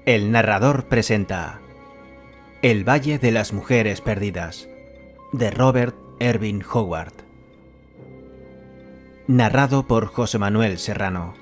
El narrador presenta El Valle de las Mujeres Perdidas, de Robert Irving Howard. Narrado por José Manuel Serrano.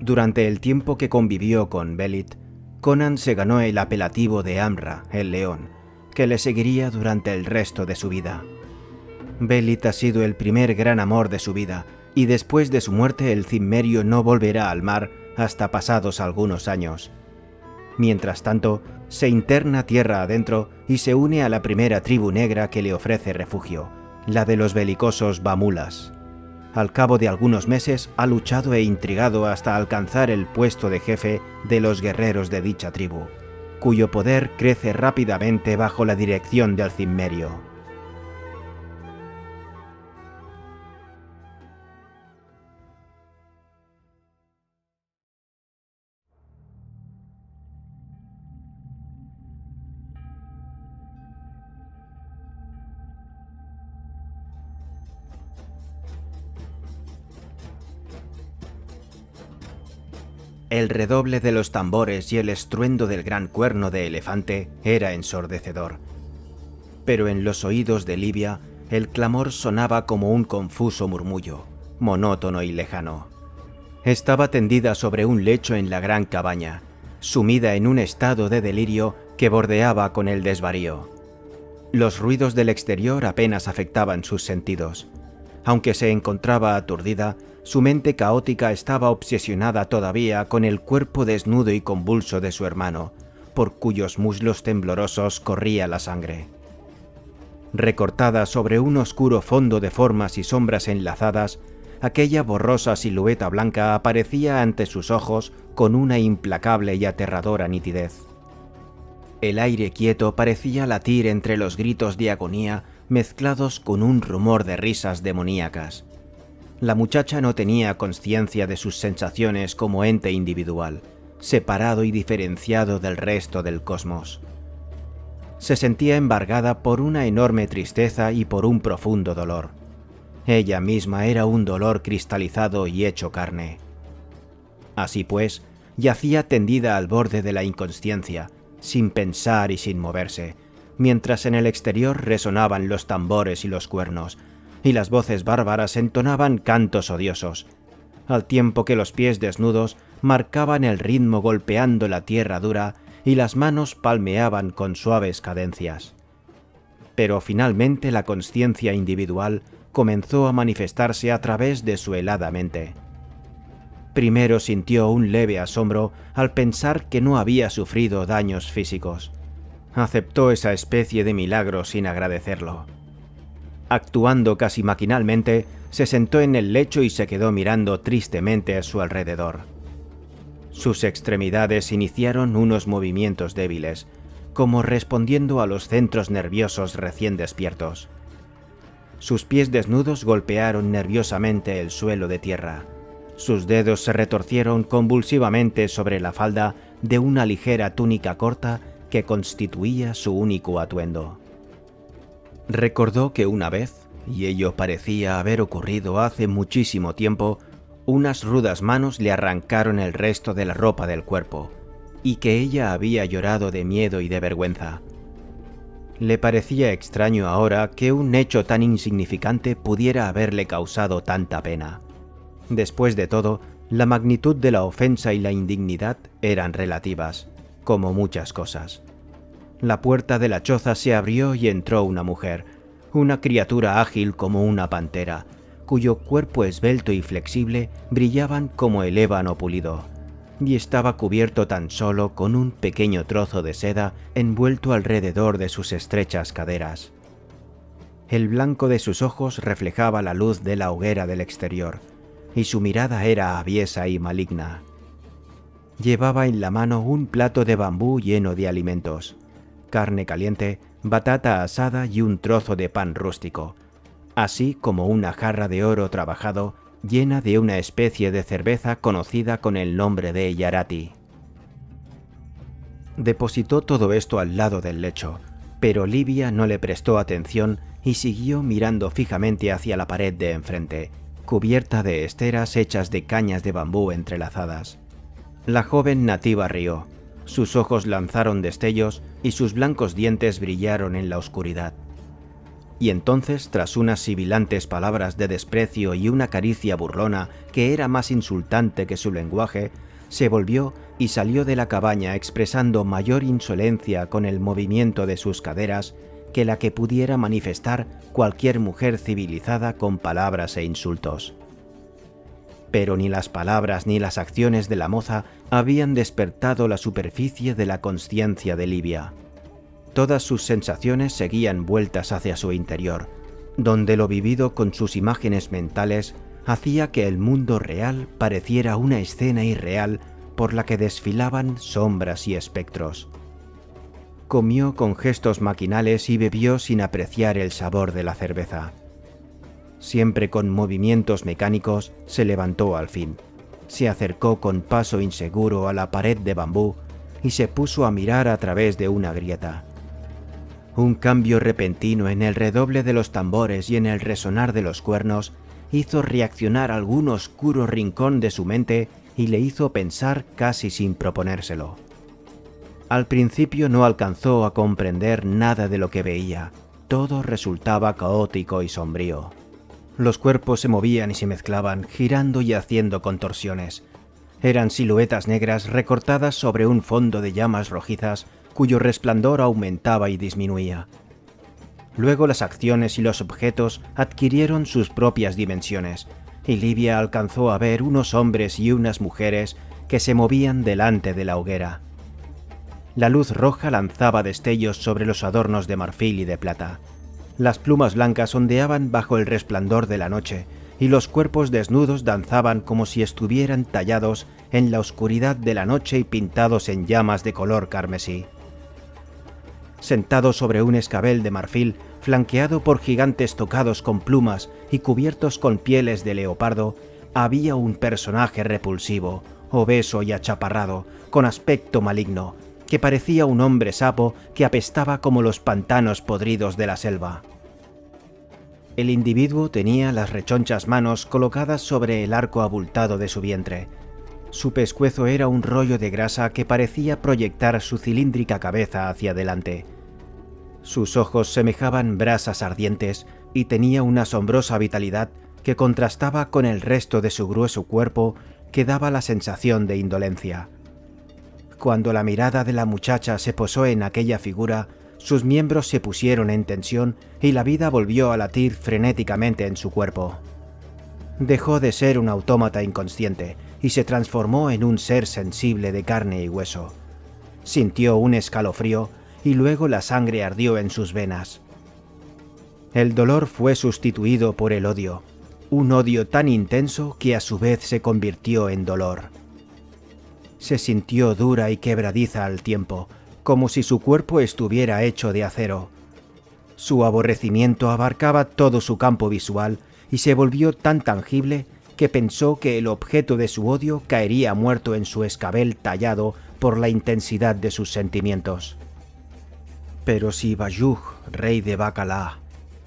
Durante el tiempo que convivió con Belit, Conan se ganó el apelativo de Amra, el león, que le seguiría durante el resto de su vida. Belit ha sido el primer gran amor de su vida, y después de su muerte el Cimmerio no volverá al mar hasta pasados algunos años. Mientras tanto, se interna tierra adentro y se une a la primera tribu negra que le ofrece refugio, la de los belicosos Bamulas. Al cabo de algunos meses ha luchado e intrigado hasta alcanzar el puesto de jefe de los guerreros de dicha tribu, cuyo poder crece rápidamente bajo la dirección del Cimmerio. El redoble de los tambores y el estruendo del gran cuerno de elefante era ensordecedor. Pero en los oídos de Livia el clamor sonaba como un confuso murmullo, monótono y lejano. Estaba tendida sobre un lecho en la gran cabaña, sumida en un estado de delirio que bordeaba con el desvarío. Los ruidos del exterior apenas afectaban sus sentidos. Aunque se encontraba aturdida, su mente caótica estaba obsesionada todavía con el cuerpo desnudo y convulso de su hermano, por cuyos muslos temblorosos corría la sangre. Recortada sobre un oscuro fondo de formas y sombras enlazadas, aquella borrosa silueta blanca aparecía ante sus ojos con una implacable y aterradora nitidez. El aire quieto parecía latir entre los gritos de agonía mezclados con un rumor de risas demoníacas. La muchacha no tenía conciencia de sus sensaciones como ente individual, separado y diferenciado del resto del cosmos. Se sentía embargada por una enorme tristeza y por un profundo dolor. Ella misma era un dolor cristalizado y hecho carne. Así pues, yacía tendida al borde de la inconsciencia, sin pensar y sin moverse, mientras en el exterior resonaban los tambores y los cuernos, y las voces bárbaras entonaban cantos odiosos, al tiempo que los pies desnudos marcaban el ritmo golpeando la tierra dura y las manos palmeaban con suaves cadencias. Pero finalmente la consciencia individual comenzó a manifestarse a través de su helada mente. Primero sintió un leve asombro al pensar que no había sufrido daños físicos. Aceptó esa especie de milagro sin agradecerlo. Actuando casi maquinalmente, se sentó en el lecho y se quedó mirando tristemente a su alrededor. Sus extremidades iniciaron unos movimientos débiles, como respondiendo a los centros nerviosos recién despiertos. Sus pies desnudos golpearon nerviosamente el suelo de tierra. Sus dedos se retorcieron convulsivamente sobre la falda de una ligera túnica corta que constituía su único atuendo. Recordó que una vez, y ello parecía haber ocurrido hace muchísimo tiempo, unas rudas manos le arrancaron el resto de la ropa del cuerpo, y que ella había llorado de miedo y de vergüenza. Le parecía extraño ahora que un hecho tan insignificante pudiera haberle causado tanta pena. Después de todo, la magnitud de la ofensa y la indignidad eran relativas, como muchas cosas. La puerta de la choza se abrió y entró una mujer, una criatura ágil como una pantera, cuyo cuerpo esbelto y flexible brillaban como el ébano pulido, y estaba cubierto tan solo con un pequeño trozo de seda envuelto alrededor de sus estrechas caderas. El blanco de sus ojos reflejaba la luz de la hoguera del exterior, y su mirada era aviesa y maligna. Llevaba en la mano un plato de bambú lleno de alimentos. carne caliente, batata asada y un trozo de pan rústico, así como una jarra de oro trabajado llena de una especie de cerveza conocida con el nombre de Yarati. Depositó todo esto al lado del lecho, pero Livia no le prestó atención y siguió mirando fijamente hacia la pared de enfrente, cubierta de esteras hechas de cañas de bambú entrelazadas. La joven nativa rió, sus ojos lanzaron destellos y sus blancos dientes brillaron en la oscuridad. Y entonces, tras unas sibilantes palabras de desprecio y una caricia burlona que era más insultante que su lenguaje, se volvió y salió de la cabaña expresando mayor insolencia con el movimiento de sus caderas que la que pudiera manifestar cualquier mujer civilizada con palabras e insultos. Pero ni las palabras ni las acciones de la moza habían despertado la superficie de la consciencia de Livia. Todas sus sensaciones seguían vueltas hacia su interior, donde lo vivido con sus imágenes mentales hacía que el mundo real pareciera una escena irreal por la que desfilaban sombras y espectros. Comió con gestos maquinales y bebió sin apreciar el sabor de la cerveza. Siempre con movimientos mecánicos, se levantó al fin. Se acercó con paso inseguro a la pared de bambú y se puso a mirar a través de una grieta. Un cambio repentino en el redoble de los tambores y en el resonar de los cuernos hizo reaccionar algún oscuro rincón de su mente y le hizo pensar casi sin proponérselo. Al principio no alcanzó a comprender nada de lo que veía. Todo resultaba caótico y sombrío. Los cuerpos se movían y se mezclaban, girando y haciendo contorsiones. Eran siluetas negras recortadas sobre un fondo de llamas rojizas cuyo resplandor aumentaba y disminuía. Luego las acciones y los objetos adquirieron sus propias dimensiones, y Livia alcanzó a ver unos hombres y unas mujeres que se movían delante de la hoguera. La luz roja lanzaba destellos sobre los adornos de marfil y de plata. Las plumas blancas ondeaban bajo el resplandor de la noche, y los cuerpos desnudos danzaban como si estuvieran tallados en la oscuridad de la noche y pintados en llamas de color carmesí. Sentado sobre un escabel de marfil, flanqueado por gigantes tocados con plumas y cubiertos con pieles de leopardo, había un personaje repulsivo, obeso y achaparrado, con aspecto maligno, que parecía un hombre sapo que apestaba como los pantanos podridos de la selva. El individuo tenía las rechonchas manos colocadas sobre el arco abultado de su vientre. Su pescuezo era un rollo de grasa que parecía proyectar su cilíndrica cabeza hacia adelante. Sus ojos semejaban brasas ardientes y tenía una asombrosa vitalidad que contrastaba con el resto de su grueso cuerpo que daba la sensación de indolencia. Cuando la mirada de la muchacha se posó en aquella figura, sus miembros se pusieron en tensión y la vida volvió a latir frenéticamente en su cuerpo. Dejó de ser un autómata inconsciente y se transformó en un ser sensible de carne y hueso. Sintió un escalofrío y luego la sangre ardió en sus venas. El dolor fue sustituido por el odio, un odio tan intenso que a su vez se convirtió en dolor. Se sintió dura y quebradiza al tiempo, como si su cuerpo estuviera hecho de acero. Su aborrecimiento abarcaba todo su campo visual y se volvió tan tangible que pensó que el objeto de su odio caería muerto en su escabel tallado por la intensidad de sus sentimientos. Pero si Bayuj, rey de Bacalá,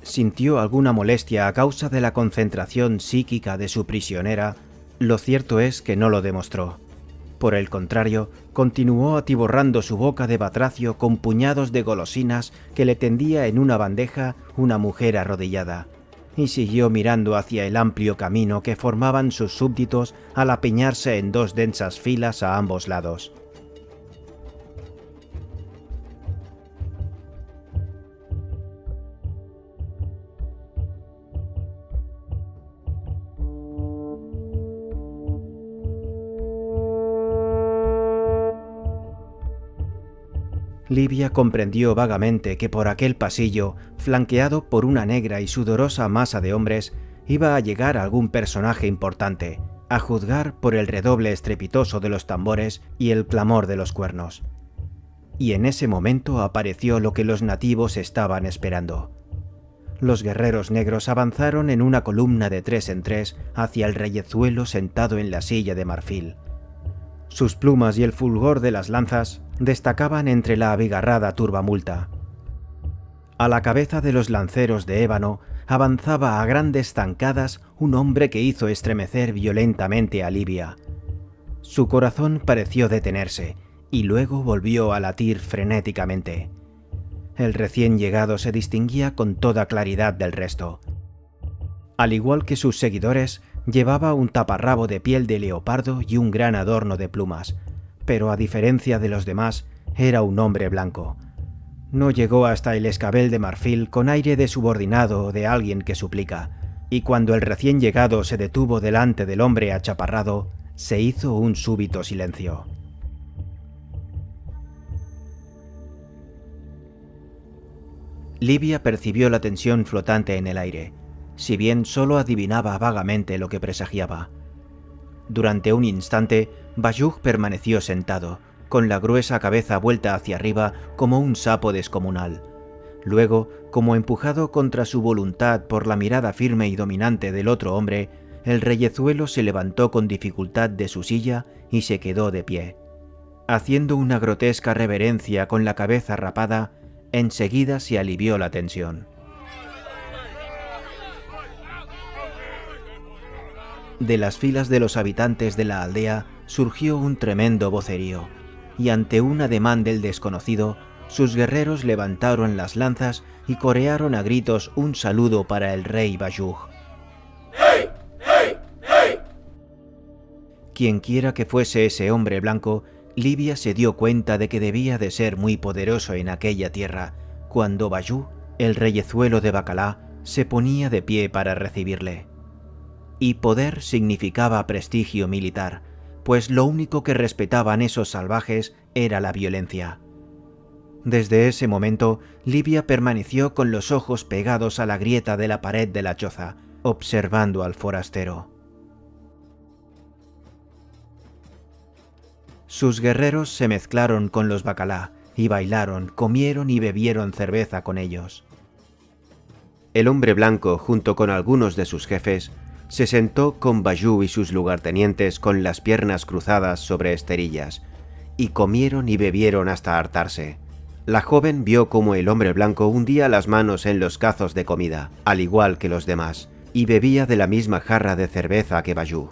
sintió alguna molestia a causa de la concentración psíquica de su prisionera, lo cierto es que no lo demostró. Por el contrario, continuó atiborrando su boca de batracio con puñados de golosinas que le tendía en una bandeja una mujer arrodillada, y siguió mirando hacia el amplio camino que formaban sus súbditos al apiñarse en dos densas filas a ambos lados. Livia comprendió vagamente que por aquel pasillo, flanqueado por una negra y sudorosa masa de hombres, iba a llegar algún personaje importante, a juzgar por el redoble estrepitoso de los tambores y el clamor de los cuernos. y en ese momento apareció lo que los nativos estaban esperando. Los guerreros negros avanzaron en una columna de 3 en 3 hacia el reyezuelo sentado en la silla de marfil. Sus plumas y el fulgor de las lanzas destacaban entre la abigarrada turbamulta. A la cabeza de los lanceros de ébano avanzaba a grandes zancadas un hombre que hizo estremecer violentamente a Libia. Su corazón pareció detenerse y luego volvió a latir frenéticamente. El recién llegado se distinguía con toda claridad del resto. Al igual que sus seguidores, llevaba un taparrabo de piel de leopardo y un gran adorno de plumas, pero a diferencia de los demás, era un hombre blanco. No llegó hasta el escabel de marfil con aire de subordinado o de alguien que suplica, y cuando el recién llegado se detuvo delante del hombre achaparrado, se hizo un súbito silencio. Libia percibió la tensión flotante en el aire, si bien solo adivinaba vagamente lo que presagiaba. Durante un instante, Bayug permaneció sentado, con la gruesa cabeza vuelta hacia arriba como un sapo descomunal. Luego, como empujado contra su voluntad por la mirada firme y dominante del otro hombre, el reyezuelo se levantó con dificultad de su silla y se quedó de pie. Haciendo una grotesca reverencia con la cabeza rapada, enseguida se alivió la tensión. De las filas de los habitantes de la aldea surgió un tremendo vocerío, y ante un ademán del desconocido, sus guerreros levantaron las lanzas y corearon a gritos un saludo para el rey Bayug. ¡Hey! ¡Hey! ¡Hey! Quienquiera que fuese ese hombre blanco, Libia se dio cuenta de que debía de ser muy poderoso en aquella tierra, cuando Bayug, el reyezuelo de Bacalá, se ponía de pie para recibirle. Y poder significaba prestigio militar, pues lo único que respetaban esos salvajes era la violencia. Desde ese momento, Libia permaneció con los ojos pegados a la grieta de la pared de la choza, observando al forastero. Sus guerreros se mezclaron con los Bacalá y bailaron, comieron y bebieron cerveza con ellos. El hombre blanco, junto con algunos de sus jefes, se sentó con Bayug y sus lugartenientes con las piernas cruzadas sobre esterillas, y comieron y bebieron hasta hartarse. La joven vio cómo el hombre blanco hundía las manos en los cazos de comida, al igual que los demás, y bebía de la misma jarra de cerveza que Bayug,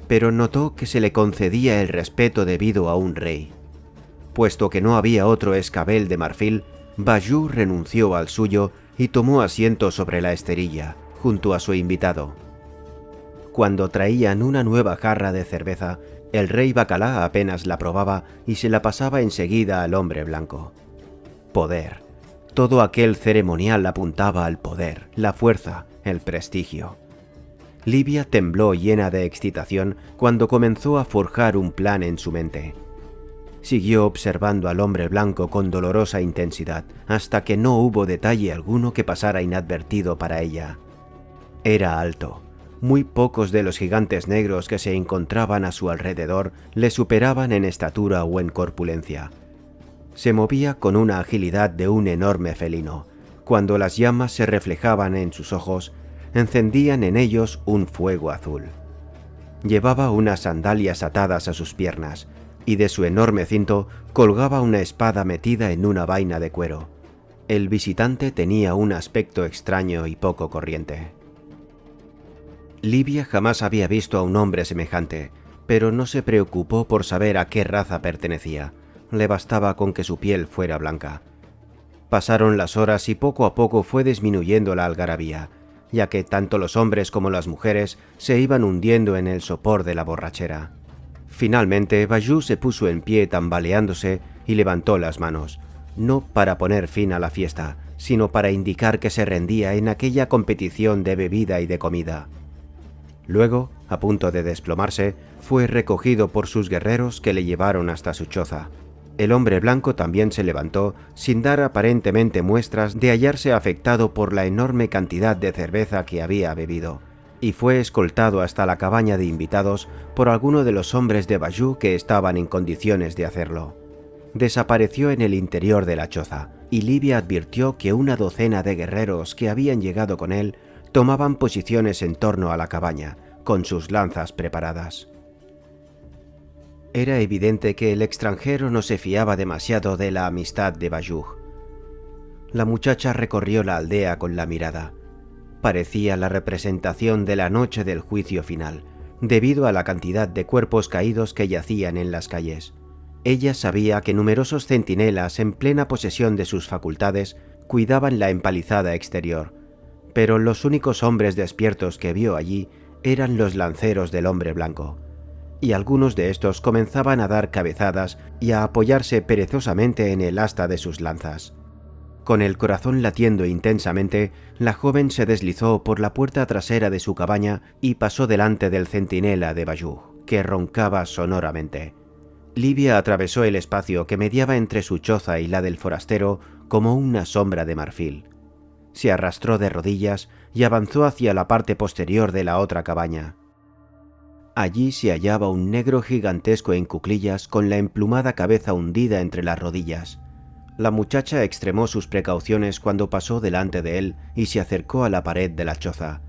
pero notó que se le concedía el respeto debido a un rey. Puesto que no había otro escabel de marfil, Bayug renunció al suyo y tomó asiento sobre la esterilla, junto a su invitado. Cuando traían una nueva jarra de cerveza, el rey Bacalá apenas la probaba y se la pasaba enseguida al hombre blanco. Poder. Todo aquel ceremonial apuntaba al poder, la fuerza, el prestigio. Libia tembló llena de excitación cuando comenzó a forjar un plan en su mente. Siguió observando al hombre blanco con dolorosa intensidad hasta que no hubo detalle alguno que pasara inadvertido para ella. Era alto. Muy pocos de los gigantes negros que se encontraban a su alrededor le superaban en estatura o en corpulencia. Se movía con una agilidad de un enorme felino. Cuando las llamas se reflejaban en sus ojos, encendían en ellos un fuego azul. Llevaba unas sandalias atadas a sus piernas, y de su enorme cinto colgaba una espada metida en una vaina de cuero. El visitante tenía un aspecto extraño y poco corriente. Libia jamás había visto a un hombre semejante, pero no se preocupó por saber a qué raza pertenecía. Le bastaba con que su piel fuera blanca. Pasaron las horas y poco a poco fue disminuyendo la algarabía, ya que tanto los hombres como las mujeres se iban hundiendo en el sopor de la borrachera. Finalmente, Bayug se puso en pie tambaleándose y levantó las manos, no para poner fin a la fiesta, sino para indicar que se rendía en aquella competición de bebida y de comida. Luego, a punto de desplomarse, fue recogido por sus guerreros que le llevaron hasta su choza. El hombre blanco también se levantó, sin dar aparentemente muestras de hallarse afectado por la enorme cantidad de cerveza que había bebido, y fue escoltado hasta la cabaña de invitados por alguno de los hombres de Bayug que estaban en condiciones de hacerlo. desapareció en el interior de la choza, y Livia advirtió que una docena de guerreros que habían llegado con él tomaban posiciones en torno a la cabaña, con sus lanzas preparadas. Era evidente que el extranjero no se fiaba demasiado de la amistad de Bayug. La muchacha recorrió la aldea con la mirada. Parecía la representación de la noche del juicio final, debido a la cantidad de cuerpos caídos que yacían en las calles. Ella sabía que numerosos centinelas en plena posesión de sus facultades cuidaban la empalizada exterior, pero los únicos hombres despiertos que vio allí eran los lanceros del hombre blanco, y algunos de estos comenzaban a dar cabezadas y a apoyarse perezosamente en el asta de sus lanzas. Con el corazón latiendo intensamente, la joven se deslizó por la puerta trasera de su cabaña y pasó delante del centinela de Bayug, que roncaba sonoramente. Livia atravesó el espacio que mediaba entre su choza y la del forastero como una sombra de marfil. Se arrastró de rodillas y avanzó hacia la parte posterior de la otra cabaña. Allí se hallaba un negro gigantesco en cuclillas con la emplumada cabeza hundida entre las rodillas. La muchacha extremó sus precauciones cuando pasó delante de él y se acercó a la pared de la choza.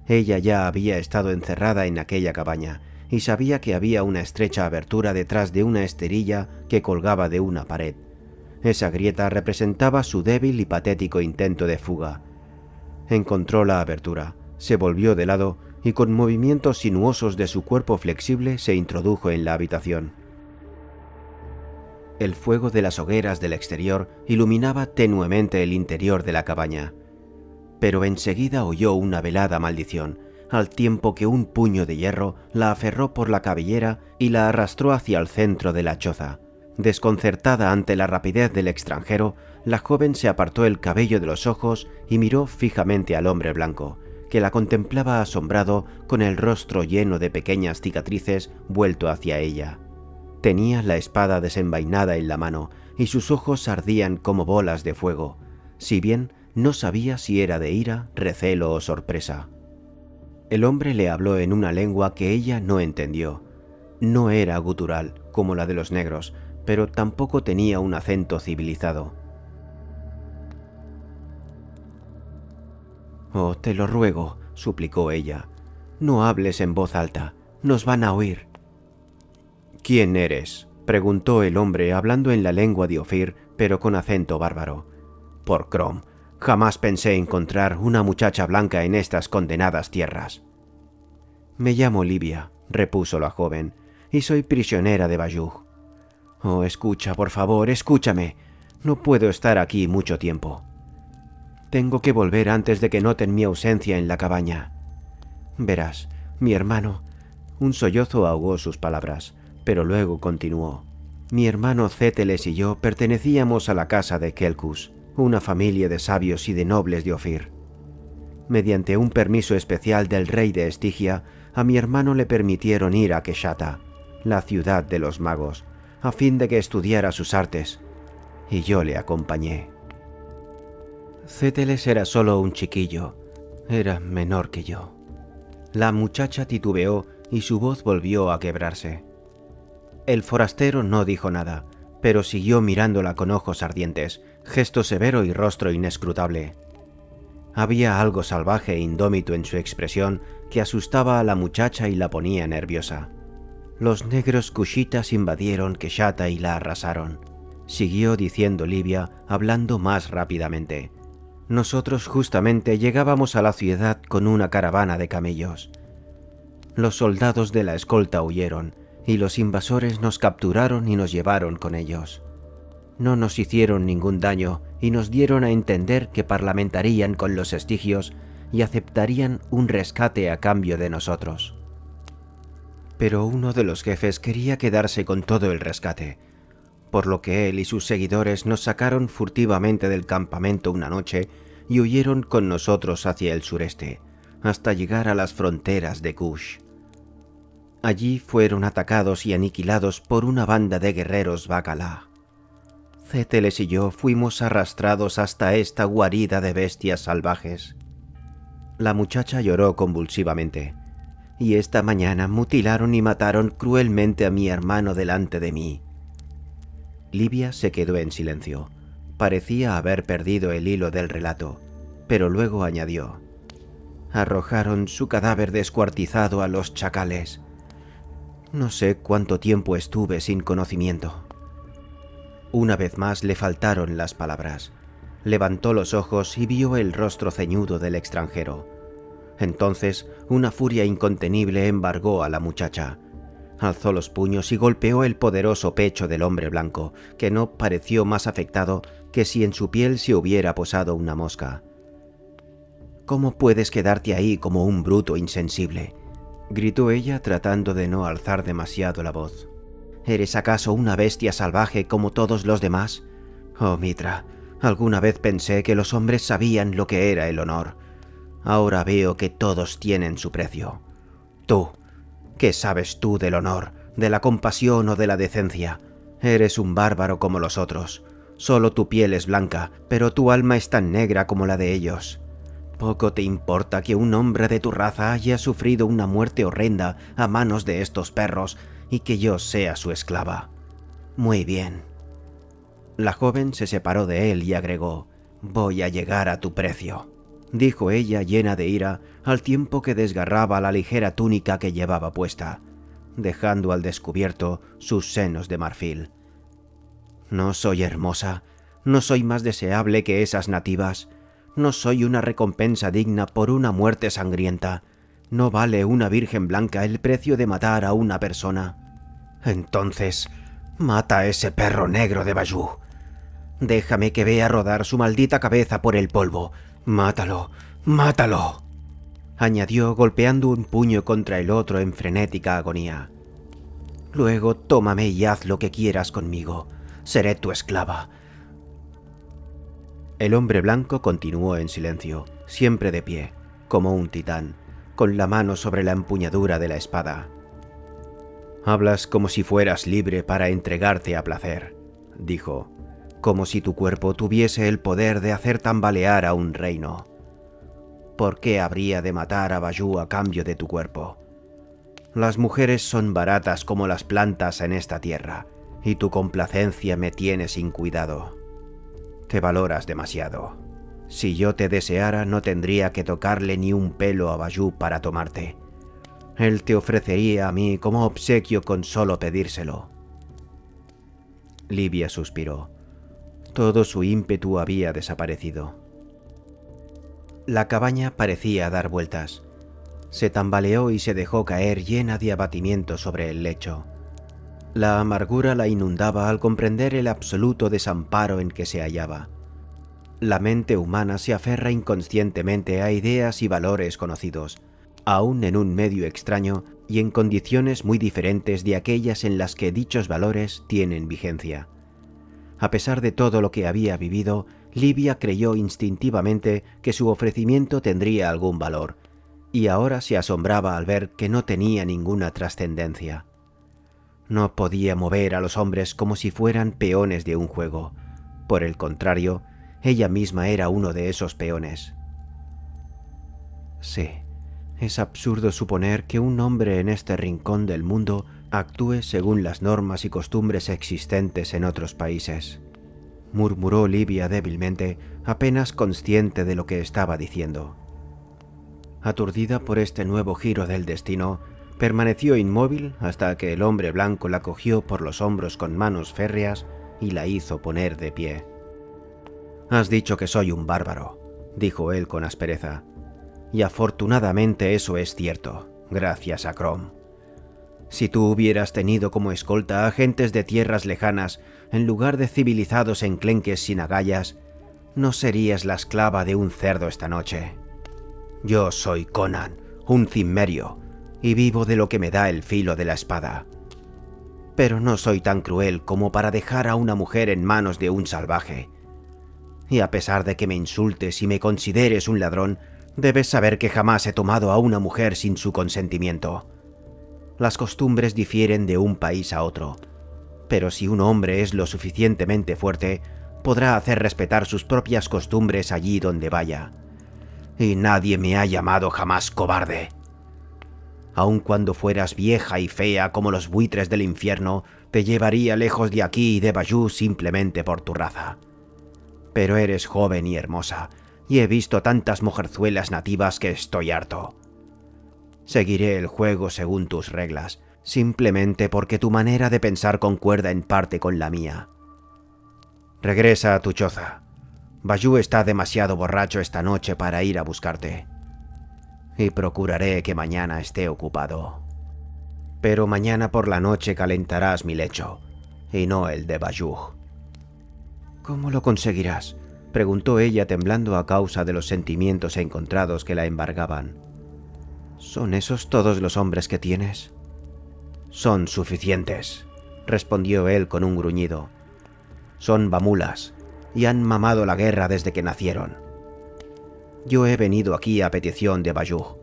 Ella ya había estado encerrada en aquella cabaña y sabía que había una estrecha abertura detrás de una esterilla que colgaba de una pared. Esa grieta representaba su débil y patético intento de fuga. Encontró la abertura, se volvió de lado y con movimientos sinuosos de su cuerpo flexible se introdujo en la habitación. El fuego de las hogueras del exterior iluminaba tenuemente el interior de la cabaña, pero enseguida oyó una velada maldición, al tiempo que un puño de hierro la aferró por la cabellera y la arrastró hacia el centro de la choza. Desconcertada ante la rapidez del extranjero, la joven se apartó el cabello de los ojos y miró fijamente al hombre blanco, que la contemplaba asombrado con el rostro lleno de pequeñas cicatrices vuelto hacia ella. Tenía la espada desenvainada en la mano y sus ojos ardían como bolas de fuego, si bien no sabía si era de ira, recelo o sorpresa. El hombre le habló en una lengua que ella no entendió. No era gutural, como la de los negros, pero tampoco tenía un acento civilizado. «Oh, te lo ruego», suplicó ella. «No hables en voz alta, nos van a oír». «¿Quién eres?», preguntó el hombre hablando en la lengua de Ophir, pero con acento bárbaro. «Por Crom, jamás pensé encontrar una muchacha blanca en estas condenadas tierras». «Me llamo Livia», repuso la joven, «y soy prisionera de Bayug». «Oh, escucha, por favor, escúchame. No puedo estar aquí mucho tiempo. Tengo que volver antes de que noten mi ausencia en la cabaña. Verás, mi hermano...» Un sollozo ahogó sus palabras, pero luego continuó. «Mi hermano Cételes y yo pertenecíamos a la casa de Kelkus, una familia de sabios y de nobles de Ophir. Mediante un permiso especial del rey de Estigia, a mi hermano le permitieron ir a Keshata, la ciudad de los magos, a fin de que estudiara sus artes, y yo le acompañé. Cételes era solo un chiquillo, era menor que yo». La muchacha titubeó y su voz volvió a quebrarse. El forastero no dijo nada, pero siguió mirándola con ojos ardientes, gesto severo y rostro inescrutable. Había algo salvaje e indómito en su expresión que asustaba a la muchacha y la ponía nerviosa. «Los negros kushitas invadieron Keshata y la arrasaron», siguió diciendo Livia, hablando más rápidamente. «Nosotros justamente llegábamos a la ciudad con una caravana de camellos. Los soldados de la escolta huyeron, y los invasores nos capturaron y nos llevaron con ellos. No nos hicieron ningún daño y nos dieron a entender que parlamentarían con los estigios y aceptarían un rescate a cambio de nosotros. Pero uno de los jefes quería quedarse con todo el rescate, por lo que él y sus seguidores nos sacaron furtivamente del campamento una noche y huyeron con nosotros hacia el sureste, hasta llegar a las fronteras de Kush. Allí fueron atacados y aniquilados por una banda de guerreros Bacalá. Cételes y yo fuimos arrastrados hasta esta guarida de bestias salvajes». La muchacha lloró convulsivamente. «Y esta mañana mutilaron y mataron cruelmente a mi hermano delante de mí. Livia se quedó en silencio. Parecía haber perdido el hilo del relato, pero luego añadió: arrojaron su cadáver descuartizado a los chacales. No sé cuánto tiempo estuve sin conocimiento. Una vez más le faltaron las palabras. Levantó los ojos y vio el rostro ceñudo del extranjero. Entonces, una furia incontenible embargó a la muchacha. Alzó los puños y golpeó el poderoso pecho del hombre blanco, que no pareció más afectado que si en su piel se hubiera posado una mosca. «¿Cómo puedes quedarte ahí como un bruto insensible?», gritó ella tratando de no alzar demasiado la voz. «¿Eres acaso una bestia salvaje como todos los demás? Oh, Mitra, alguna vez pensé que los hombres sabían lo que era el honor. Ahora veo que todos tienen su precio. Tú, ¿qué sabes tú del honor, de la compasión o de la decencia? Eres un bárbaro como los otros. Solo tu piel es blanca, pero tu alma es tan negra como la de ellos. Poco te importa que un hombre de tu raza haya sufrido una muerte horrenda a manos de estos perros y que yo sea su esclava. Muy bien». La joven se separó de él y agregó: «Voy a llegar a tu precio», dijo ella llena de ira, al tiempo que desgarraba la ligera túnica que llevaba puesta, dejando al descubierto sus senos de marfil. «No soy hermosa, no soy más deseable que esas nativas. No soy una recompensa digna por una muerte sangrienta. ¿No vale una virgen blanca el precio de matar a una persona? Entonces, mata a ese perro negro de Bayou. Déjame que vea rodar su maldita cabeza por el polvo. Mátalo, mátalo», añadió golpeando un puño contra el otro en frenética agonía. «Luego tómame y haz lo que quieras conmigo. Seré tu esclava». El hombre blanco continuó en silencio, siempre de pie, como un titán, con la mano sobre la empuñadura de la espada. «Hablas como si fueras libre para entregarte a placer», dijo, «como si tu cuerpo tuviese el poder de hacer tambalear a un reino. ¿Por qué habría de matar a Bayou a cambio de tu cuerpo? Las mujeres son baratas como las plantas en esta tierra, y tu complacencia me tiene sin cuidado. Te valoras demasiado. Si yo te deseara, no tendría que tocarle ni un pelo a Bayou para tomarte. Él te ofrecería a mí como obsequio con solo pedírselo». Livia suspiró. Todo su ímpetu había desaparecido. La cabaña parecía dar vueltas. Se tambaleó y se dejó caer llena de abatimiento sobre el lecho. La amargura la inundaba al comprender el absoluto desamparo en que se hallaba. La mente humana se aferra inconscientemente a ideas y valores conocidos, aún en un medio extraño y en condiciones muy diferentes de aquellas en las que dichos valores tienen vigencia. A pesar de todo lo que había vivido, Livia creyó instintivamente que su ofrecimiento tendría algún valor, y ahora se asombraba al ver que no tenía ninguna trascendencia. No podía mover a los hombres como si fueran peones de un juego. Por el contrario, ella misma era uno de esos peones. Sí, es absurdo suponer que un hombre en este rincón del mundo actúe según las normas y costumbres existentes en otros países, murmuró Livia débilmente, apenas consciente de lo que estaba diciendo. Aturdida por este nuevo giro del destino, permaneció inmóvil hasta que el hombre blanco la cogió por los hombros con manos férreas y la hizo poner de pie. «Has dicho que soy un bárbaro», dijo él con aspereza, «y afortunadamente eso es cierto, gracias a Crom. Si tú hubieras tenido como escolta a gentes de tierras lejanas en lugar de civilizados enclenques sin agallas, no serías la esclava de un cerdo esta noche. Yo soy Conan, un cimmerio, y vivo de lo que me da el filo de la espada. Pero no soy tan cruel como para dejar a una mujer en manos de un salvaje. Y a pesar de que me insultes y me consideres un ladrón, debes saber que jamás he tomado a una mujer sin su consentimiento. Las costumbres difieren de un país a otro, pero si un hombre es lo suficientemente fuerte, podrá hacer respetar sus propias costumbres allí donde vaya. Y nadie me ha llamado jamás cobarde». aun cuando fueras vieja y fea como los buitres del infierno, te llevaría lejos de aquí y de Bayou simplemente por tu raza. Pero eres joven y hermosa, y he visto tantas mujerzuelas nativas que estoy harto. Seguiré el juego según tus reglas, simplemente porque tu manera de pensar concuerda en parte con la mía. Regresa a tu choza. Bayou está demasiado borracho esta noche para ir a buscarte. Y procuraré que mañana esté ocupado. Pero mañana por la noche calentarás mi lecho, y no el de Bayou. ¿Cómo lo conseguirás?, preguntó ella temblando a causa de los sentimientos encontrados que la embargaban. ¿Son esos todos los hombres que tienes? Son suficientes, respondió él con un gruñido. Son bamulas, y han mamado la guerra desde que nacieron. Yo he venido aquí a petición de Bayou.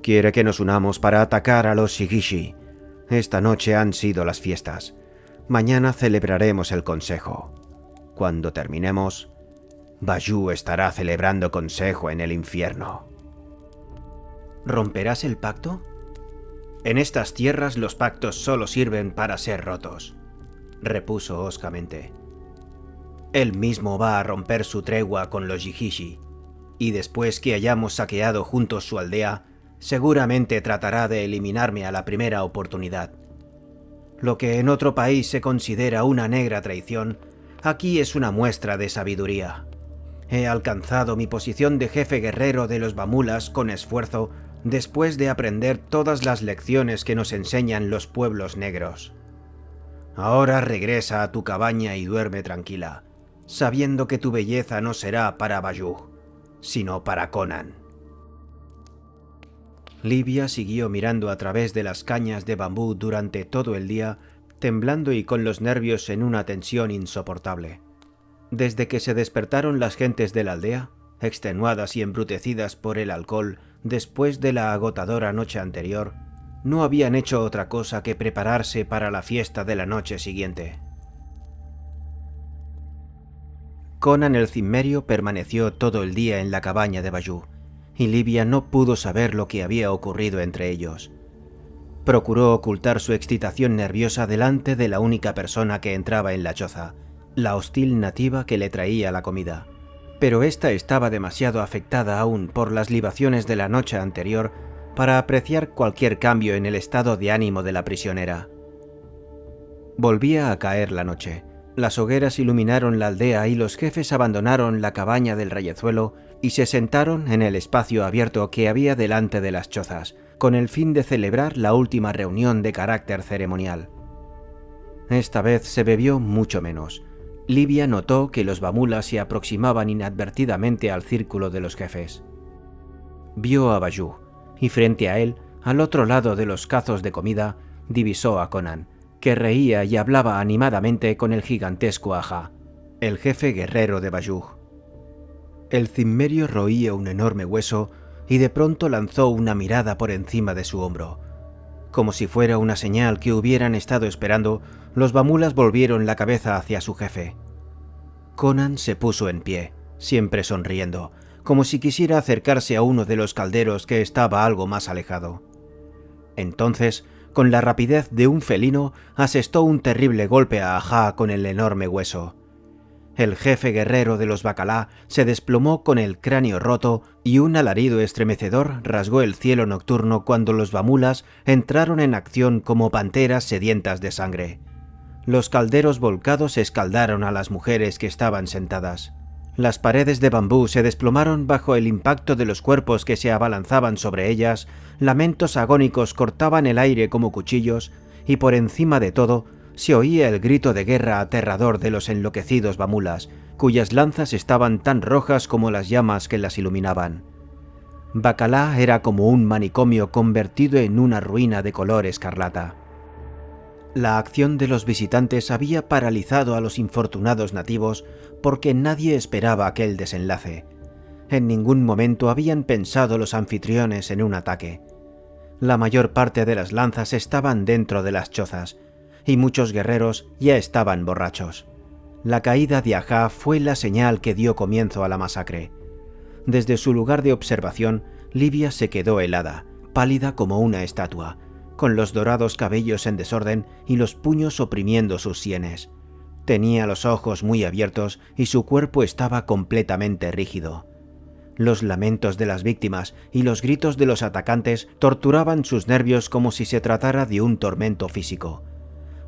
Quiere que nos unamos para atacar a los Shigishi. Esta noche han sido las fiestas. Mañana celebraremos el consejo. Cuando terminemos, Bayou estará celebrando consejo en el infierno. ¿Romperás el pacto? En estas tierras los pactos solo sirven para ser rotos, repuso hoscamente. Él mismo va a romper su tregua con los Shigishi, y después que hayamos saqueado juntos su aldea, seguramente tratará de eliminarme a la primera oportunidad. Lo que en otro país se considera una negra traición, aquí es una muestra de sabiduría. He alcanzado mi posición de jefe guerrero de los bamulas con esfuerzo después de aprender todas las lecciones que nos enseñan los pueblos negros. Ahora regresa a tu cabaña y duerme tranquila, sabiendo que tu belleza no será para Bayou, sino para Conan. Livia siguió mirando a través de las cañas de bambú durante todo el día, temblando y con los nervios en una tensión insoportable. Desde que se despertaron las gentes de la aldea, extenuadas y embrutecidas por el alcohol después de la agotadora noche anterior, no habían hecho otra cosa que prepararse para la fiesta de la noche siguiente. Conan el Cimmerio permaneció todo el día en la cabaña de Bayou, y Livia no pudo saber lo que había ocurrido entre ellos. Procuró ocultar su excitación nerviosa delante de la única persona que entraba en la choza, la hostil nativa que le traía la comida. Pero ésta estaba demasiado afectada aún por las libaciones de la noche anterior para apreciar cualquier cambio en el estado de ánimo de la prisionera. Volvía a caer la noche. Las hogueras iluminaron la aldea y los jefes abandonaron la cabaña del Rayezuelo y se sentaron en el espacio abierto que había delante de las chozas, con el fin de celebrar la última reunión de carácter ceremonial. Esta vez se bebió mucho menos. Livia notó que los bamulas se aproximaban inadvertidamente al círculo de los jefes. Vio a Bayou, y frente a él, al otro lado de los cazos de comida, divisó a Conan, que reía y hablaba animadamente con el gigantesco Aja, el jefe guerrero de Bayou. El Cimmerio roía un enorme hueso y de pronto lanzó una mirada por encima de su hombro. Como si fuera una señal que hubieran estado esperando, los bamulas volvieron la cabeza hacia su jefe. Conan se puso en pie, siempre sonriendo, como si quisiera acercarse a uno de los calderos que estaba algo más alejado. Entonces, con la rapidez de un felino, asestó un terrible golpe a Aja con el enorme hueso. El jefe guerrero de los Bacalá se desplomó con el cráneo roto y un alarido estremecedor rasgó el cielo nocturno cuando los bamulas entraron en acción como panteras sedientas de sangre. Los calderos volcados escaldaron a las mujeres que estaban sentadas. Las paredes de bambú se desplomaron bajo el impacto de los cuerpos que se abalanzaban sobre ellas, lamentos agónicos cortaban el aire como cuchillos, y por encima de todo se oía el grito de guerra aterrador de los enloquecidos bamulas, cuyas lanzas estaban tan rojas como las llamas que las iluminaban. Bacalá era como un manicomio convertido en una ruina de color escarlata. La acción de los visitantes había paralizado a los infortunados nativos porque nadie esperaba aquel desenlace. En ningún momento habían pensado los anfitriones en un ataque. La mayor parte de las lanzas estaban dentro de las chozas, y muchos guerreros ya estaban borrachos. La caída de Aja fue la señal que dio comienzo a la masacre. Desde su lugar de observación, Livia se quedó helada, pálida como una estatua, con los dorados cabellos en desorden y los puños oprimiendo sus sienes. Tenía los ojos muy abiertos y su cuerpo estaba completamente rígido. Los lamentos de las víctimas y los gritos de los atacantes torturaban sus nervios como si se tratara de un tormento físico.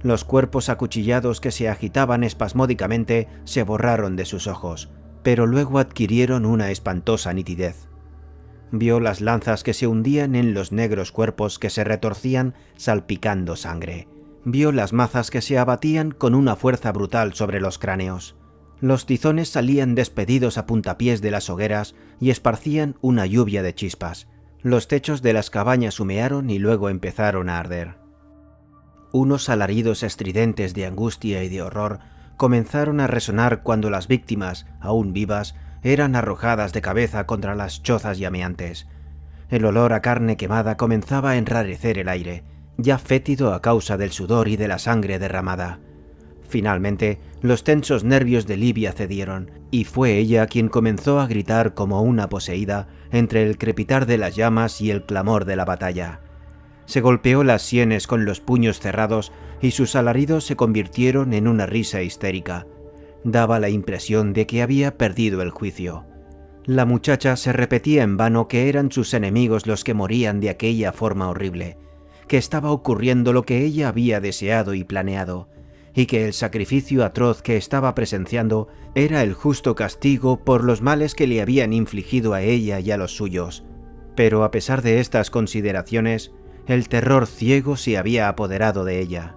Los cuerpos acuchillados que se agitaban espasmódicamente se borraron de sus ojos, pero luego adquirieron una espantosa nitidez. Vio las lanzas que se hundían en los negros cuerpos que se retorcían salpicando sangre. Vio las mazas que se abatían con una fuerza brutal sobre los cráneos. Los tizones salían despedidos a puntapiés de las hogueras y esparcían una lluvia de chispas. Los techos de las cabañas humearon y luego empezaron a arder. Unos alaridos estridentes de angustia y de horror comenzaron a resonar cuando las víctimas, aún vivas, eran arrojadas de cabeza contra las chozas llameantes. El olor a carne quemada comenzaba a enrarecer el aire, ya fétido a causa del sudor y de la sangre derramada. Finalmente, los tensos nervios de Livia cedieron, y fue ella quien comenzó a gritar como una poseída entre el crepitar de las llamas y el clamor de la batalla. Se golpeó las sienes con los puños cerrados y sus alaridos se convirtieron en una risa histérica. Daba la impresión de que había perdido el juicio. La muchacha se repetía en vano que eran sus enemigos los que morían de aquella forma horrible, que estaba ocurriendo lo que ella había deseado y planeado, y que el sacrificio atroz que estaba presenciando era el justo castigo por los males que le habían infligido a ella y a los suyos. Pero a pesar de estas consideraciones, el terror ciego se había apoderado de ella.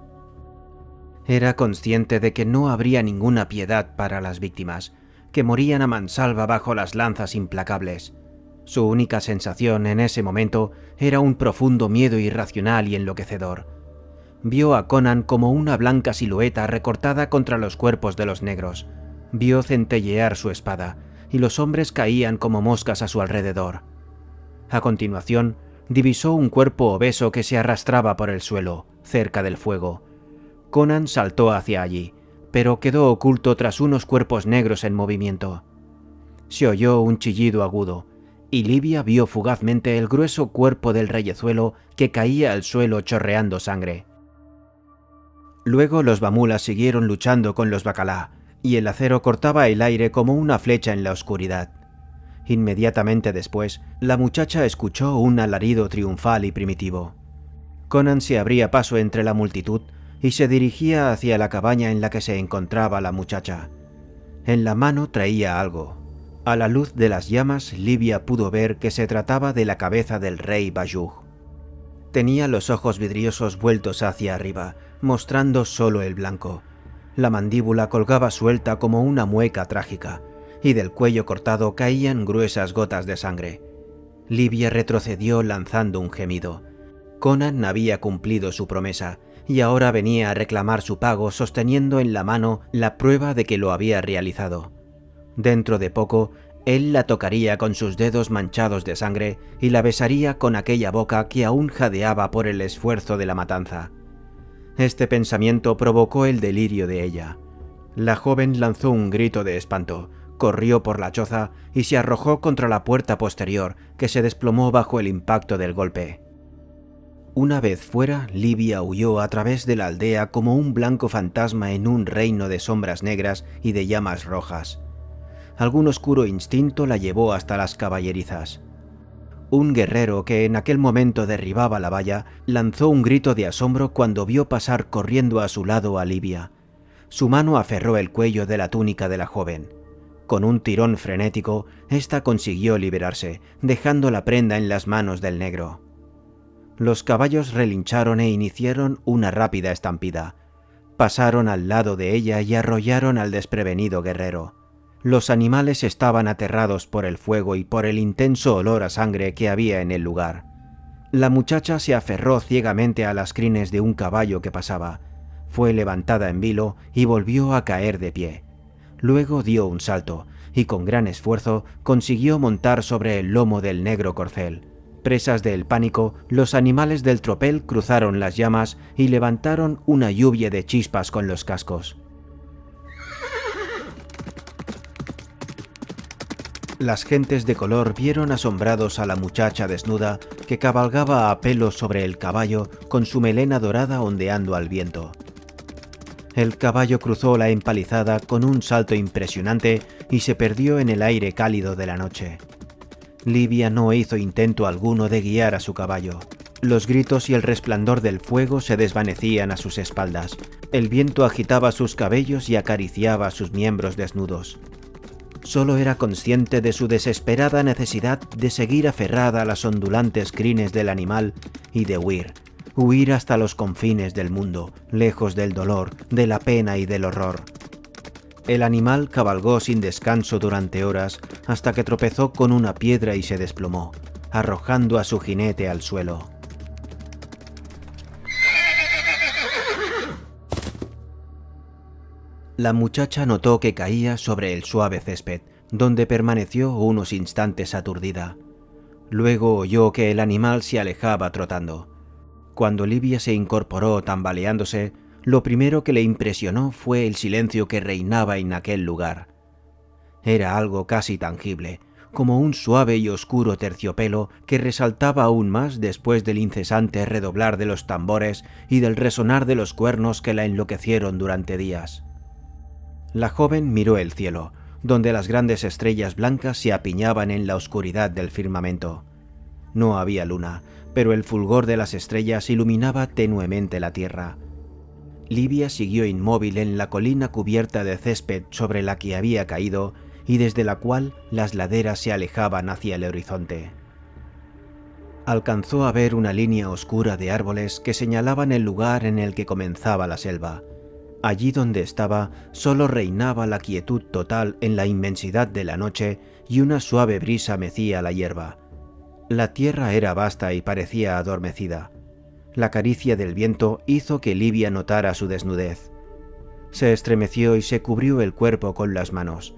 Era consciente de que no habría ninguna piedad para las víctimas, que morían a mansalva bajo las lanzas implacables. Su única sensación en ese momento era un profundo miedo irracional y enloquecedor. Vio a Conan como una blanca silueta recortada contra los cuerpos de los negros. Vio centellear su espada, y los hombres caían como moscas a su alrededor. A continuación, divisó un cuerpo obeso que se arrastraba por el suelo, cerca del fuego. Conan saltó hacia allí, pero quedó oculto tras unos cuerpos negros en movimiento. Se oyó un chillido agudo, y Livia vio fugazmente el grueso cuerpo del reyezuelo que caía al suelo chorreando sangre. Luego los bamulas siguieron luchando con los bacalá, y el acero cortaba el aire como una flecha en la oscuridad. Inmediatamente después, la muchacha escuchó un alarido triunfal y primitivo. Conan se abría paso entre la multitud y se dirigía hacia la cabaña en la que se encontraba la muchacha. En la mano traía algo. A la luz de las llamas, Livia pudo ver que se trataba de la cabeza del rey Bayug. Tenía los ojos vidriosos vueltos hacia arriba, mostrando solo el blanco. La mandíbula colgaba suelta como una mueca trágica, y del cuello cortado caían gruesas gotas de sangre. Livia retrocedió lanzando un gemido. Conan había cumplido su promesa, y ahora venía a reclamar su pago sosteniendo en la mano la prueba de que lo había realizado. Dentro de poco, él la tocaría con sus dedos manchados de sangre y la besaría con aquella boca que aún jadeaba por el esfuerzo de la matanza. Este pensamiento provocó el delirio de ella. La joven lanzó un grito de espanto, corrió por la choza y se arrojó contra la puerta posterior, que se desplomó bajo el impacto del golpe. Una vez fuera, Livia huyó a través de la aldea como un blanco fantasma en un reino de sombras negras y de llamas rojas. Algún oscuro instinto la llevó hasta las caballerizas. Un guerrero que en aquel momento derribaba la valla lanzó un grito de asombro cuando vio pasar corriendo a su lado a Livia. Su mano aferró el cuello de la túnica de la joven. Con un tirón frenético, ésta consiguió liberarse, dejando la prenda en las manos del negro. Los caballos relincharon e iniciaron una rápida estampida. Pasaron al lado de ella y arrollaron al desprevenido guerrero. Los animales estaban aterrados por el fuego y por el intenso olor a sangre que había en el lugar. La muchacha se aferró ciegamente a las crines de un caballo que pasaba. Fue levantada en vilo y volvió a caer de pie. Luego dio un salto y con gran esfuerzo consiguió montar sobre el lomo del negro corcel. Presas del pánico, los animales del tropel cruzaron las llamas y levantaron una lluvia de chispas con los cascos. Las gentes de color vieron asombrados a la muchacha desnuda que cabalgaba a pelo sobre el caballo con su melena dorada ondeando al viento. El caballo cruzó la empalizada con un salto impresionante y se perdió en el aire cálido de la noche. Livia no hizo intento alguno de guiar a su caballo. Los gritos y el resplandor del fuego se desvanecían a sus espaldas. El viento agitaba sus cabellos y acariciaba sus miembros desnudos. Solo era consciente de su desesperada necesidad de seguir aferrada a las ondulantes crines del animal y de huir hasta los confines del mundo, lejos del dolor, de la pena y del horror. El animal cabalgó sin descanso durante horas hasta que tropezó con una piedra y se desplomó, arrojando a su jinete al suelo. La muchacha notó que caía sobre el suave césped, donde permaneció unos instantes aturdida. Luego oyó que el animal se alejaba trotando. Cuando Livia se incorporó tambaleándose, lo primero que le impresionó fue el silencio que reinaba en aquel lugar. Era algo casi tangible, como un suave y oscuro terciopelo que resaltaba aún más después del incesante redoblar de los tambores y del resonar de los cuernos que la enloquecieron durante días. La joven miró el cielo, donde las grandes estrellas blancas se apiñaban en la oscuridad del firmamento. No había luna, pero el fulgor de las estrellas iluminaba tenuemente la tierra. Livia siguió inmóvil en la colina cubierta de césped sobre la que había caído y desde la cual las laderas se alejaban hacia el horizonte. Alcanzó a ver una línea oscura de árboles que señalaban el lugar en el que comenzaba la selva. Allí donde estaba solo reinaba la quietud total en la inmensidad de la noche y una suave brisa mecía la hierba. La tierra era vasta y parecía adormecida. La caricia del viento hizo que Livia notara su desnudez. Se estremeció y se cubrió el cuerpo con las manos.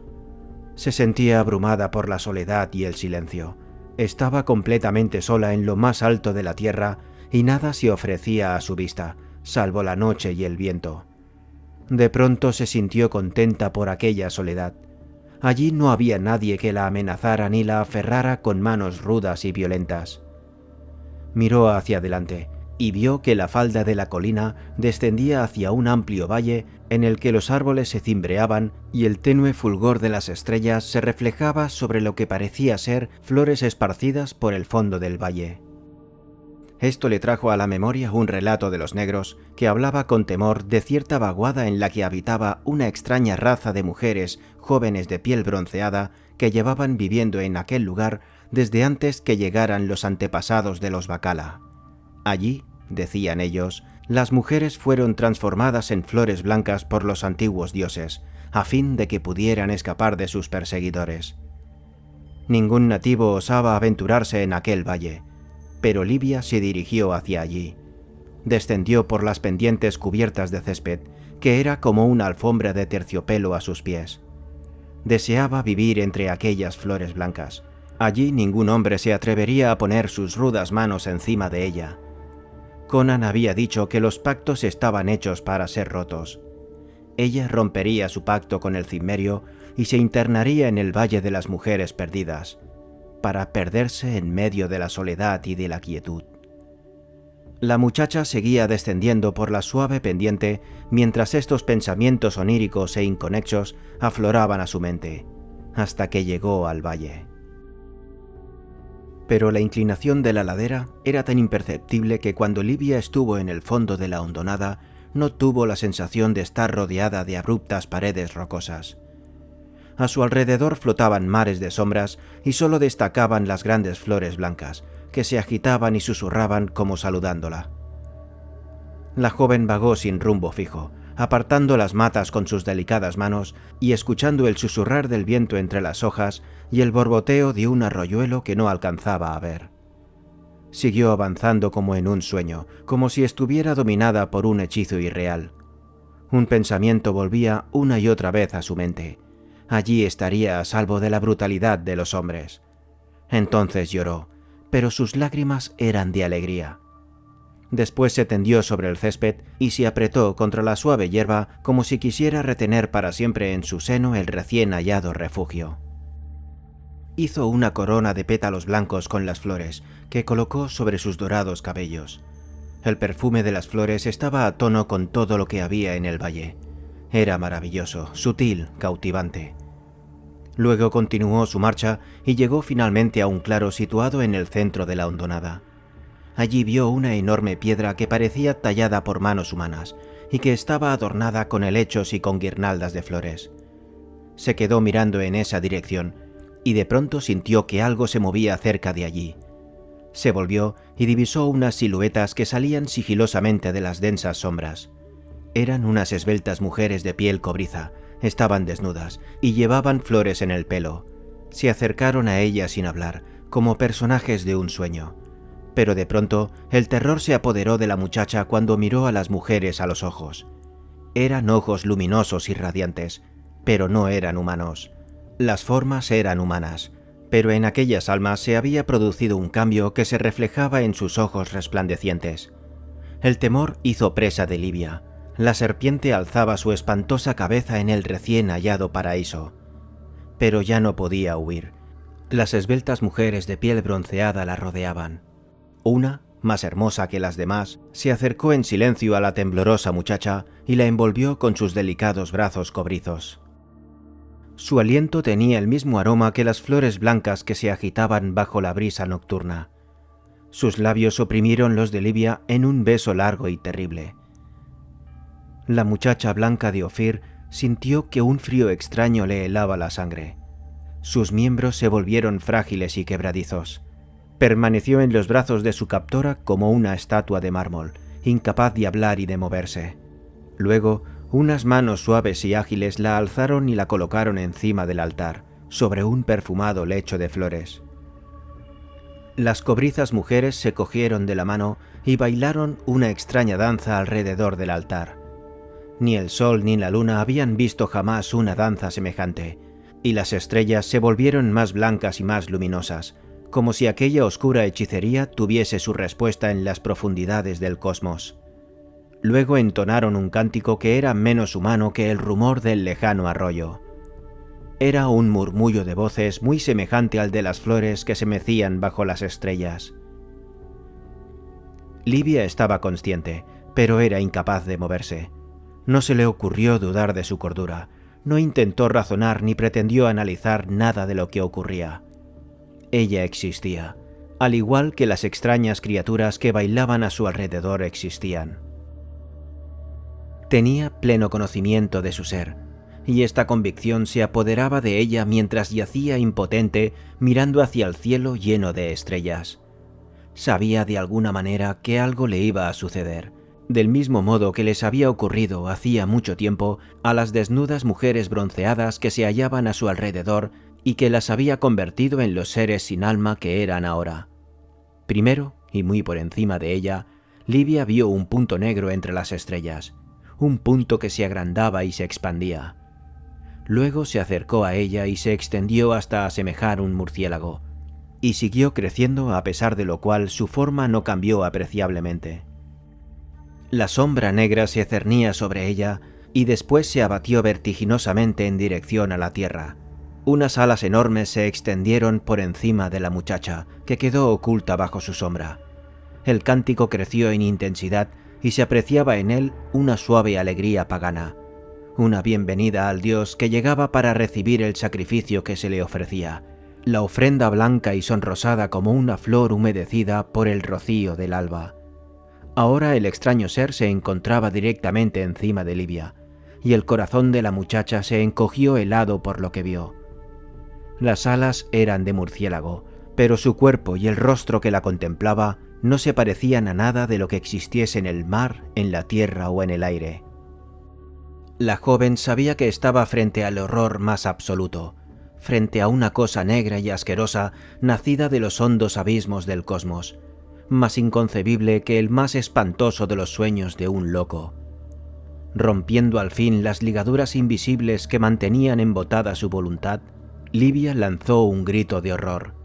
Se sentía abrumada por la soledad y el silencio. Estaba completamente sola en lo más alto de la tierra y nada se ofrecía a su vista, salvo la noche y el viento. De pronto se sintió contenta por aquella soledad. Allí no había nadie que la amenazara ni la aferrara con manos rudas y violentas. Miró hacia adelante y vio que la falda de la colina descendía hacia un amplio valle en el que los árboles se cimbreaban y el tenue fulgor de las estrellas se reflejaba sobre lo que parecía ser flores esparcidas por el fondo del valle. Esto le trajo a la memoria un relato de los negros que hablaba con temor de cierta vaguada en la que habitaba una extraña raza de mujeres jóvenes de piel bronceada que llevaban viviendo en aquel lugar desde antes que llegaran los antepasados de los Bacala. Allí, decían ellos, las mujeres fueron transformadas en flores blancas por los antiguos dioses, a fin de que pudieran escapar de sus perseguidores. Ningún nativo osaba aventurarse en aquel valle, pero Livia se dirigió hacia allí. Descendió por las pendientes cubiertas de césped, que era como una alfombra de terciopelo a sus pies. Deseaba vivir entre aquellas flores blancas. Allí ningún hombre se atrevería a poner sus rudas manos encima de ella. Conan había dicho que los pactos estaban hechos para ser rotos. Ella rompería su pacto con el Cimmerio y se internaría en el Valle de las Mujeres Perdidas, para perderse en medio de la soledad y de la quietud. La muchacha seguía descendiendo por la suave pendiente mientras estos pensamientos oníricos e inconexos afloraban a su mente, hasta que llegó al valle. Pero la inclinación de la ladera era tan imperceptible que cuando Livia estuvo en el fondo de la hondonada no tuvo la sensación de estar rodeada de abruptas paredes rocosas. A su alrededor flotaban mares de sombras y solo destacaban las grandes flores blancas, que se agitaban y susurraban como saludándola. La joven vagó sin rumbo fijo, apartando las matas con sus delicadas manos y escuchando el susurrar del viento entre las hojas y el borboteo de un arroyuelo que no alcanzaba a ver. Siguió avanzando como en un sueño, como si estuviera dominada por un hechizo irreal. Un pensamiento volvía una y otra vez a su mente. Allí estaría a salvo de la brutalidad de los hombres. Entonces lloró, pero sus lágrimas eran de alegría. Después se tendió sobre el césped y se apretó contra la suave hierba como si quisiera retener para siempre en su seno el recién hallado refugio. hizo una corona de pétalos blancos con las flores que colocó sobre sus dorados cabellos. El perfume de las flores estaba a tono con todo lo que había en el valle. Era maravilloso, sutil, cautivante. Luego continuó su marcha y llegó finalmente a un claro situado en el centro de la hondonada. Allí vio una enorme piedra que parecía tallada por manos humanas y que estaba adornada con helechos y con guirnaldas de flores. Se quedó mirando en esa dirección y de pronto sintió que algo se movía cerca de allí. Se volvió y divisó unas siluetas que salían sigilosamente de las densas sombras. Eran unas esbeltas mujeres de piel cobriza, estaban desnudas y llevaban flores en el pelo. Se acercaron a ella sin hablar, como personajes de un sueño. Pero de pronto el terror se apoderó de la muchacha cuando miró a las mujeres a los ojos. Eran ojos luminosos y radiantes, pero no eran humanos. Las formas eran humanas, pero en aquellas almas se había producido un cambio que se reflejaba en sus ojos resplandecientes. El temor hizo presa de Livia. La serpiente alzaba su espantosa cabeza en el recién hallado paraíso. Pero ya no podía huir. Las esbeltas mujeres de piel bronceada la rodeaban. Una, más hermosa que las demás, se acercó en silencio a la temblorosa muchacha y la envolvió con sus delicados brazos cobrizos. Su aliento tenía el mismo aroma que las flores blancas que se agitaban bajo la brisa nocturna. Sus labios oprimieron los de Livia en un beso largo y terrible. La muchacha blanca de Ofir sintió que un frío extraño le helaba la sangre. Sus miembros se volvieron frágiles y quebradizos. Permaneció en los brazos de su captora como una estatua de mármol, incapaz de hablar y de moverse. Luego, unas manos suaves y ágiles la alzaron y la colocaron encima del altar, sobre un perfumado lecho de flores. Las cobrizas mujeres se cogieron de la mano y bailaron una extraña danza alrededor del altar. Ni el sol ni la luna habían visto jamás una danza semejante, y las estrellas se volvieron más blancas y más luminosas, como si aquella oscura hechicería tuviese su respuesta en las profundidades del cosmos. Luego entonaron un cántico que era menos humano que el rumor del lejano arroyo. Era un murmullo de voces muy semejante al de las flores que se mecían bajo las estrellas. Livia estaba consciente, pero era incapaz de moverse. No se le ocurrió dudar de su cordura, no intentó razonar ni pretendió analizar nada de lo que ocurría. Ella existía, al igual que las extrañas criaturas que bailaban a su alrededor existían. Tenía pleno conocimiento de su ser, y esta convicción se apoderaba de ella mientras yacía impotente mirando hacia el cielo lleno de estrellas. Sabía de alguna manera que algo le iba a suceder, del mismo modo que les había ocurrido hacía mucho tiempo a las desnudas mujeres bronceadas que se hallaban a su alrededor y que las había convertido en los seres sin alma que eran ahora. Primero, y muy por encima de ella, Livia vio un punto negro entre las estrellas, un punto que se agrandaba y se expandía. Luego se acercó a ella y se extendió hasta asemejar un murciélago, y siguió creciendo a pesar de lo cual su forma no cambió apreciablemente. La sombra negra se cernía sobre ella y después se abatió vertiginosamente en dirección a la tierra. Unas alas enormes se extendieron por encima de la muchacha, que quedó oculta bajo su sombra. El cántico creció en intensidad y se apreciaba en él una suave alegría pagana, una bienvenida al dios que llegaba para recibir el sacrificio que se le ofrecía, la ofrenda blanca y sonrosada como una flor humedecida por el rocío del alba. Ahora el extraño ser se encontraba directamente encima de Livia, y el corazón de la muchacha se encogió helado por lo que vio. Las alas eran de murciélago, pero su cuerpo y el rostro que la contemplaba no se parecían a nada de lo que existiese en el mar, en la tierra o en el aire. La joven sabía que estaba frente al horror más absoluto, frente a una cosa negra y asquerosa nacida de los hondos abismos del cosmos, más inconcebible que el más espantoso de los sueños de un loco. Rompiendo al fin las ligaduras invisibles que mantenían embotada su voluntad, Livia lanzó un grito de horror.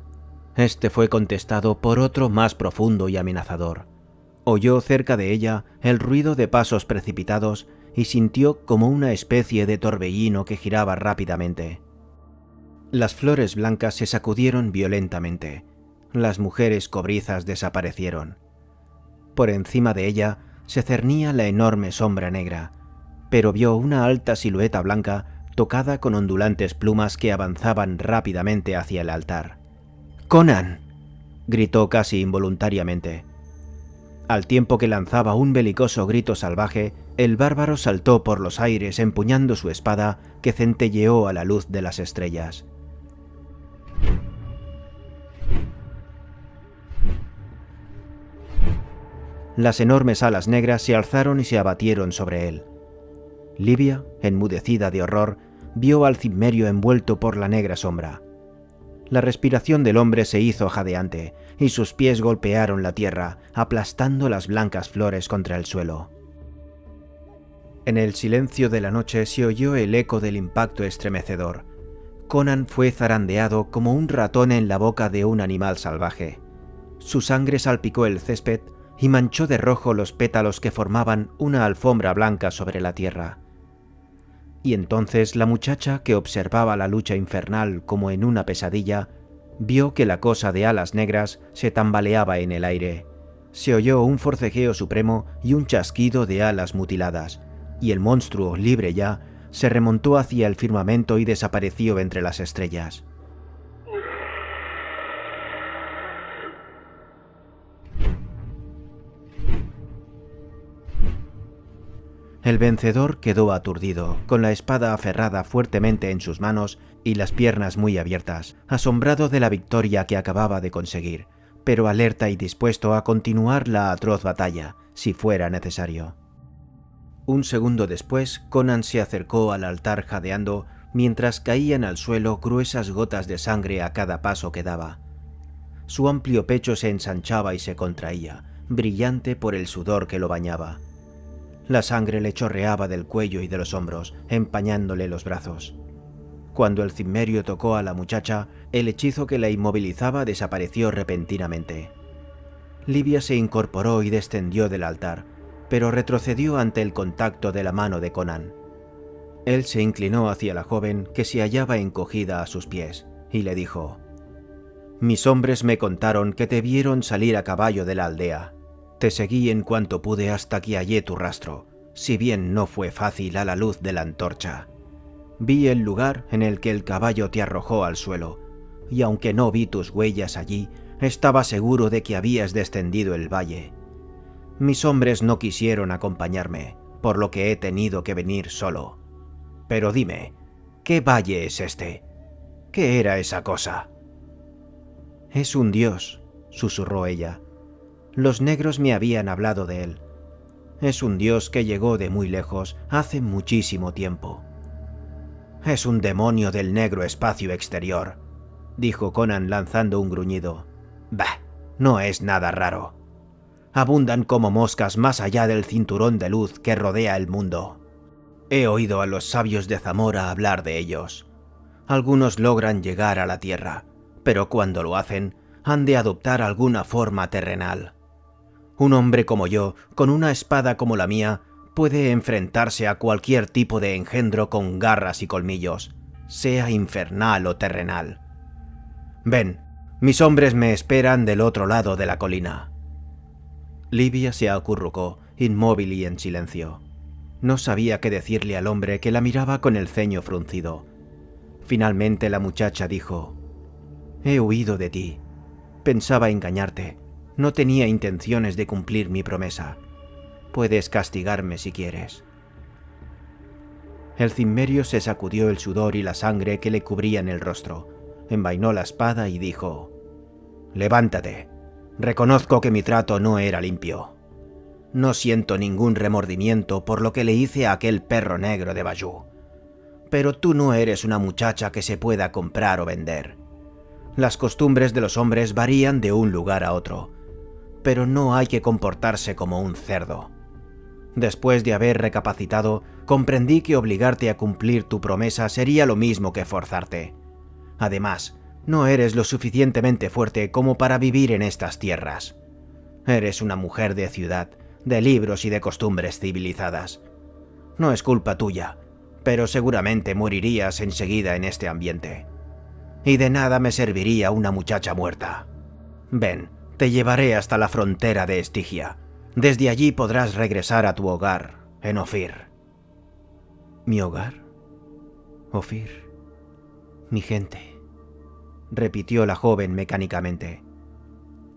Este fue contestado por otro más profundo y amenazador. Oyó cerca de ella el ruido de pasos precipitados y sintió como una especie de torbellino que giraba rápidamente. Las flores blancas se sacudieron violentamente. Las mujeres cobrizas desaparecieron. Por encima de ella se cernía la enorme sombra negra, pero vio una alta silueta blanca tocada con ondulantes plumas que avanzaban rápidamente hacia el altar. ¡Conan!, gritó casi involuntariamente. Al tiempo que lanzaba un belicoso grito salvaje, el bárbaro saltó por los aires empuñando su espada que centelleó a la luz de las estrellas. Las enormes alas negras se alzaron y se abatieron sobre él. Livia, enmudecida de horror, vio al cimmerio envuelto por la negra sombra. La respiración del hombre se hizo jadeante y sus pies golpearon la tierra, aplastando las blancas flores contra el suelo. En el silencio de la noche se oyó el eco del impacto estremecedor. Conan fue zarandeado como un ratón en la boca de un animal salvaje. Su sangre salpicó el césped y manchó de rojo los pétalos que formaban una alfombra blanca sobre la tierra. Y entonces la muchacha, que observaba la lucha infernal como en una pesadilla, vio que la cosa de alas negras se tambaleaba en el aire. Se oyó un forcejeo supremo y un chasquido de alas mutiladas, y el monstruo, libre ya, se remontó hacia el firmamento y desapareció entre las estrellas. El vencedor quedó aturdido, con la espada aferrada fuertemente en sus manos y las piernas muy abiertas, asombrado de la victoria que acababa de conseguir, pero alerta y dispuesto a continuar la atroz batalla, si fuera necesario. Un segundo después, Conan se acercó al altar jadeando, mientras caían al suelo gruesas gotas de sangre a cada paso que daba. Su amplio pecho se ensanchaba y se contraía, brillante por el sudor que lo bañaba. La sangre le chorreaba del cuello y de los hombros, empañándole los brazos. Cuando el cimmerio tocó a la muchacha, el hechizo que la inmovilizaba desapareció repentinamente. Livia se incorporó y descendió del altar, pero retrocedió ante el contacto de la mano de Conan. Él se inclinó hacia la joven que se hallaba encogida a sus pies, y le dijo: «Mis hombres me contaron que te vieron salir a caballo de la aldea. Te seguí en cuanto pude hasta que hallé tu rastro, si bien no fue fácil a la luz de la antorcha. Vi el lugar en el que el caballo te arrojó al suelo, y aunque no vi tus huellas allí, estaba seguro de que habías descendido el valle. Mis hombres no quisieron acompañarme, por lo que he tenido que venir solo. Pero dime, ¿qué valle es este? ¿Qué era esa cosa?» «Es un dios», susurró ella. «Los negros me habían hablado de él. Es un dios que llegó de muy lejos hace muchísimo tiempo». «Es un demonio del negro espacio exterior», dijo Conan lanzando un gruñido. «Bah, no es nada raro. Abundan como moscas más allá del cinturón de luz que rodea el mundo. He oído a los sabios de Zamora hablar de ellos. Algunos logran llegar a la tierra, pero cuando lo hacen, han de adoptar alguna forma terrenal. Un hombre como yo, con una espada como la mía, puede enfrentarse a cualquier tipo de engendro con garras y colmillos, sea infernal o terrenal. Ven, mis hombres me esperan del otro lado de la colina». Livia se acurrucó, inmóvil y en silencio. No sabía qué decirle al hombre que la miraba con el ceño fruncido. Finalmente la muchacha dijo: «He huido de ti. Pensaba engañarte. No tenía intenciones de cumplir mi promesa. Puedes castigarme si quieres». El cimmerio se sacudió el sudor y la sangre que le cubrían el rostro, envainó la espada y dijo: «Levántate. Reconozco que mi trato no era limpio. No siento ningún remordimiento por lo que le hice a aquel perro negro de Bayou. Pero tú no eres una muchacha que se pueda comprar o vender. Las costumbres de los hombres varían de un lugar a otro, pero no hay que comportarse como un cerdo. Después de haber recapacitado, comprendí que obligarte a cumplir tu promesa sería lo mismo que forzarte. Además, no eres lo suficientemente fuerte como para vivir en estas tierras. Eres una mujer de ciudad, de libros y de costumbres civilizadas. No es culpa tuya, pero seguramente morirías enseguida en este ambiente. y de nada me serviría una muchacha muerta. Ven, te llevaré hasta la frontera de Estigia. Desde allí podrás regresar a tu hogar, en Ofir». «¿Mi hogar? Ofir. Mi gente», repitió la joven mecánicamente.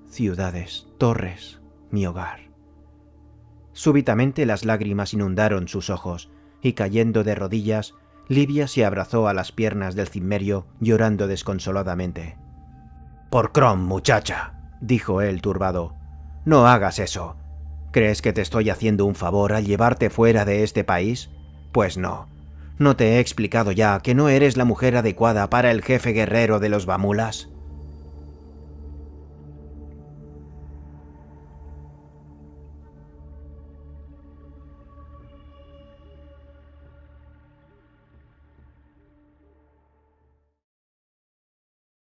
«Ciudades, torres, mi hogar». Súbitamente las lágrimas inundaron sus ojos, y cayendo de rodillas, Livia se abrazó a las piernas del cimmerio, llorando desconsoladamente. «Por Crom, muchacha», dijo él turbado, «no hagas eso. ¿Crees que te estoy haciendo un favor al llevarte fuera de este país? Pues no. ¿No te he explicado ya que no eres la mujer adecuada para el jefe guerrero de los Vamulas?